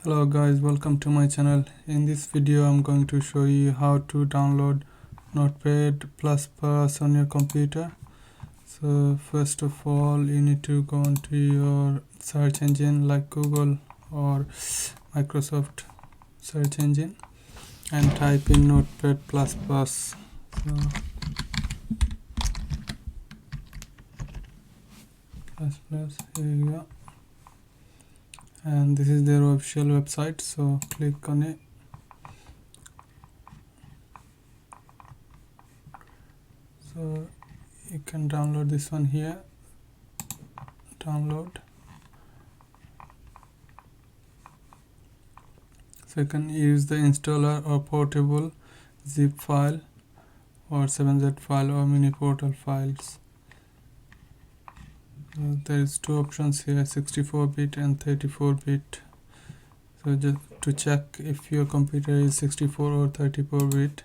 Hello guys, welcome to my channel. In this video I'm going to show you how to download Notepad++ on your computer. So first of all, you need to go into your search engine like Google or Microsoft search engine and type in Notepad++. So here you go, and this is their official website, so click on it. So you can download this one here, download. So you can use the installer or portable zip file or 7z file or mini portal files. There is two options here, 64-bit and 34-bit. So just to check if your computer is 64 or 34-bit,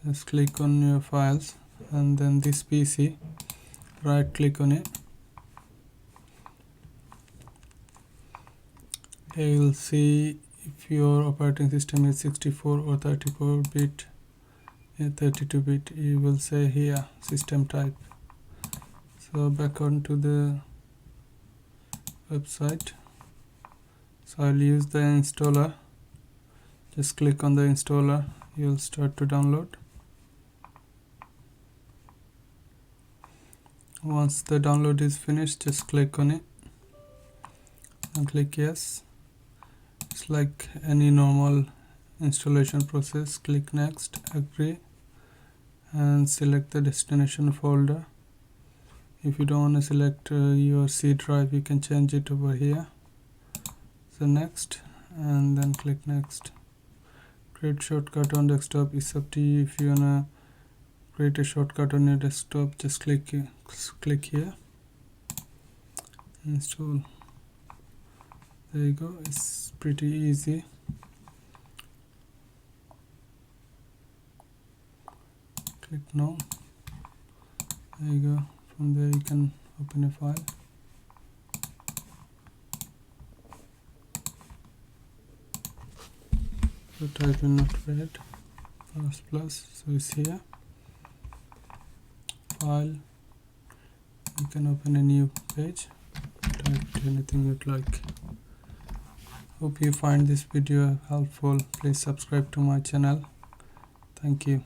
just click on your files and then this PC, right click on it. You will see if your operating system is 64 or 34-bit, 32-bit. You will say here system type. So back onto the website. So I'll use the installer. Just click on the installer. You'll start to download. Once the download is finished, just click on it and click yes. It's like any normal installation process. Click next, agree, and select the destination folder. If you don't want to select your C drive, you can change it over here. So next, and then click next. Create shortcut on desktop is up to you. If you wanna create a shortcut on your desktop, just click here, install. There you go. It's pretty easy. Click no. There you go. From there you can open a file. So type in Notepad++, so it's here. File. You can open a new page. Type anything you'd like. Hope you find this video helpful. Please subscribe to my channel. Thank you.